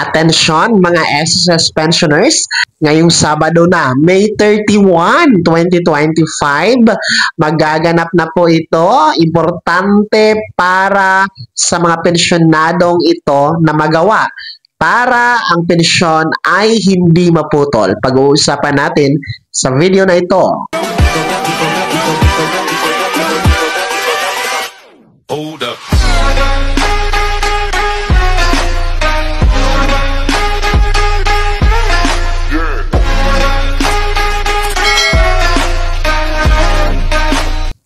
Atensyon mga SSS pensioners, ngayong Sabado na, May 31, 2025, magaganap na po ito. Importante para sa mga pensyonadong ito na magawa para ang pensyon ay hindi maputol. Pag-uusapan natin sa video na ito. Hold up.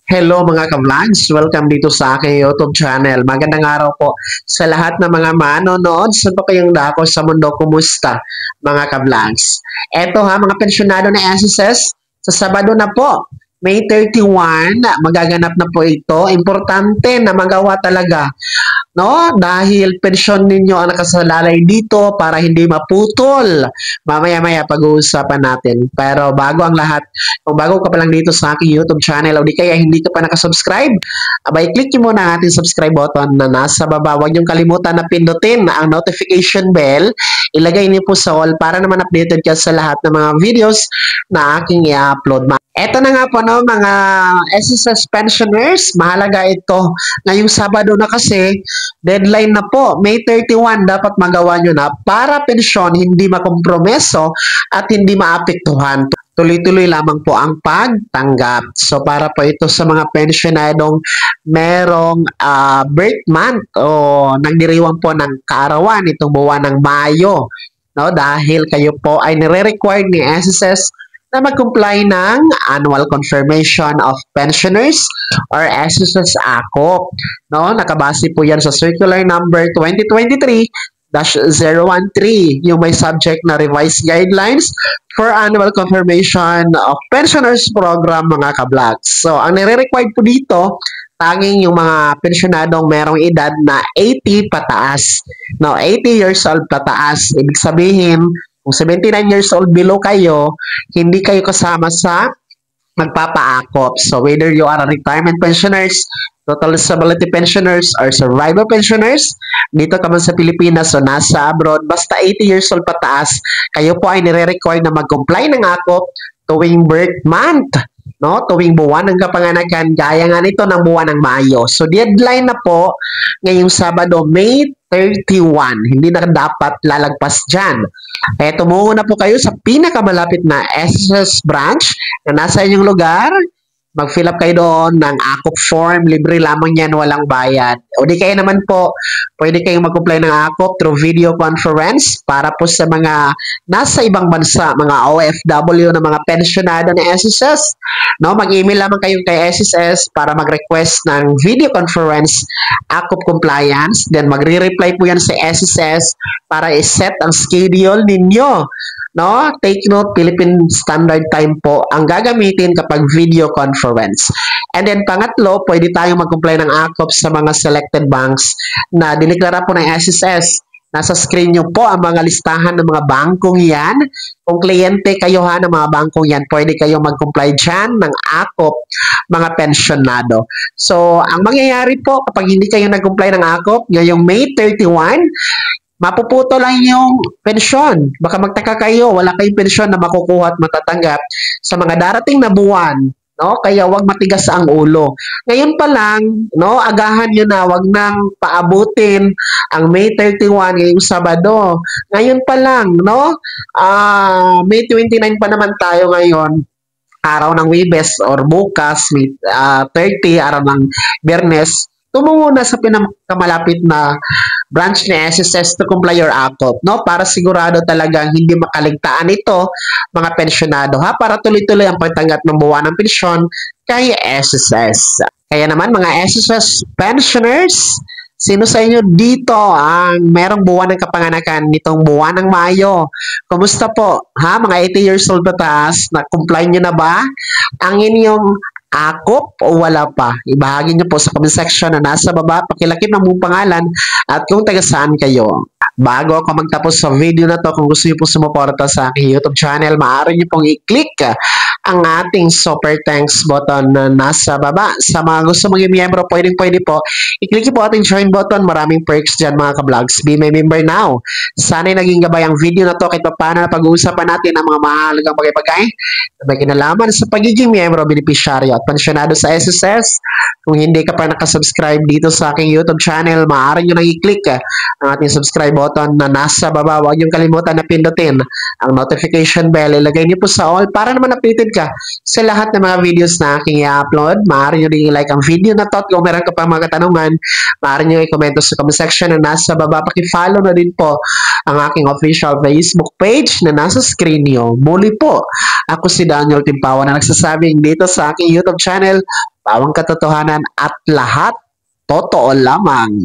Hello mga ka-vlogs! Welcome dito sa aking YouTube channel. Magandang araw po sa lahat ng mga manonood. Saan po kayong dako sa mundo? Kumusta mga ka-vlogs? Eto ha, mga pensyonado na SSS, sa Sabado na po, May 31, magaganap na po ito. Importante na magawa talaga, no? Dahil pensyon ninyo ang nakasalalay dito para hindi maputol. Mamaya-maya pag-uusapan natin. Pero bago ang lahat, kung bago ka pa lang dito sa aking YouTube channel o di kaya hindi ka pa nakasubscribe, abay click nyo muna ang ating subscribe button na nasa baba. Huwag niyong kalimutan na pindutin ang notification bell. Ilagay niyo po sa all para naman updated ka sa lahat ng mga videos na aking i-upload. Eto na nga po no, mga SSS pensioners, mahalaga ito. Ngayong Sabado na kasi, deadline na po, May 31, dapat magawa nyo na para pensyon hindi makompromeso at hindi maapektuhan. Tuloy-tuloy lamang po ang pagtanggap. So para po ito sa mga pensionadong merong birth month o nagdiriwang po ng kaarawan itong buwan ng Mayo. No? Dahil kayo po ay nire-required ni SSS na mag-comply ng Annual Confirmation of Pensioners or SSS ACOP. No? Nakabase po yan sa Circular Number 2023-013, yung may subject na Revised Guidelines for Annual Confirmation of Pensioners Program, mga ka-vlogs. So, ang nire-required po dito, tanging yung mga pensyonadong merong edad na 80 pataas. No, 80 years old pataas. Ibig sabihin, kung 79 years old below kayo, hindi kayo kasama sa magpapaakop. So, whether you are a retirement pensioners, total disability pensioners, or survivor pensioners, dito ka man sa Pilipinas o nasa abroad, basta 80 years old pataas, kayo po ay nire-require na mag-comply ng akop tuwing birth month. No, tuwing buwan ng kapanganakan, gaya nga nito ng buwan ng Mayo. So, deadline na po ngayong Sabado, May 31. Hindi na dapat lalagpas dyan. Kaya tumungo na po kayo sa pinakamalapit na SSS branch na nasa inyong lugar. Mag-fill up kayo doon ng ACOP form. Libre lamang yan, walang bayad. O di kayo naman po, pwede kayong mag-comply ng ACOP through video conference para po sa mga nasa ibang bansa, mga OFW na mga pensionado ng SSS. No, mag-email lamang kayo kay SSS para mag-request ng video conference ACOP compliance. Then magre-reply po yan sa SSS para i-set ang schedule ninyo. No, take note, Philippine Standard Time po ang gagamitin kapag video conference. And then pangatlo, pwede tayong mag-comply ng ACOP sa mga selected banks na diniklara po ng SSS. Nasa screen nyo po ang mga listahan ng mga bangkong yan. Kung kliyente kayo ng mga bangkong yan, pwede kayo mag-comply dyan ng ACOP, mga pensionado. So, ang mangyayari po kapag hindi kayo nag-comply ng ACOP, ngayong May 31, mapuputo lang yung pensyon. Baka magtaka kayo, wala kayong pensyon na makukuha at matatanggap sa mga darating na buwan. No? Kaya wag matigas ang ulo. Ngayon pa lang, no, agahan nyo na, wag nang paabutin ang May 31 ngayong Sabado. Ngayon pa lang, no? May 29 pa naman tayo ngayon. Araw ng Webes or bukas, May 30, araw ng Biyernes. Tumungo na sa pinakamalapit na branch ni SSS to comply your ACOP, no? Para sigurado talagang hindi makaligtaan ito, mga pensyonado, ha? Para tuloy-tuloy ang pagtanggap ng buwan ng pensyon kay SSS. Kaya naman, mga SSS pensioners, sino sa inyo dito ang merong buwan ng kapanganakan nitong buwan ng Mayo? Kumusta po? Ha? Mga 80 years old pataas, na-comply nyo na ba ang inyong akop o wala pa? Ibahagi niyo po sa comment section na nasa baba. Pakilakip ng mong pangalan at kung taga saan kayo. Bago ako magtapos sa video na to, kung gusto niyo po sumuporta sa aking YouTube channel, maaari niyo pong i-click ang ating super thanks button na nasa baba. Sa mga gusto maging miyembro, pwede po. I-click po ating join button. Maraming perks dyan mga ka-vlogs. Be my member now. Sana'y naging gabay ang video na to kahit paano na pag-uusapan natin ang mga mahalagang bagay-bagay na may kinalaman sa pagiging miyembro, benepisyaryo at pensyonado sa SSS. Kung hindi ka pa nakasubscribe dito sa aking YouTube channel, maaari nyo nang i-click ang ating subscribe button na nasa baba. Huwag nyo kalimutan na pindutin ang notification bell. Ilagay nyo po sa all para naman updated ka sa lahat ng mga videos na aking i-upload. Maaari nyo rin i-like ang video na to at kung meron ka pa mga katanungan, maaari nyo i-comment sa comment section na nasa baba. Paki-follow na din po ang aking official Facebook page na nasa screen nyo. Muli po, ako si Daniel Timpawa na nagsasabing dito sa aking YouTube channel, bawang katotohanan at lahat totoo lamang.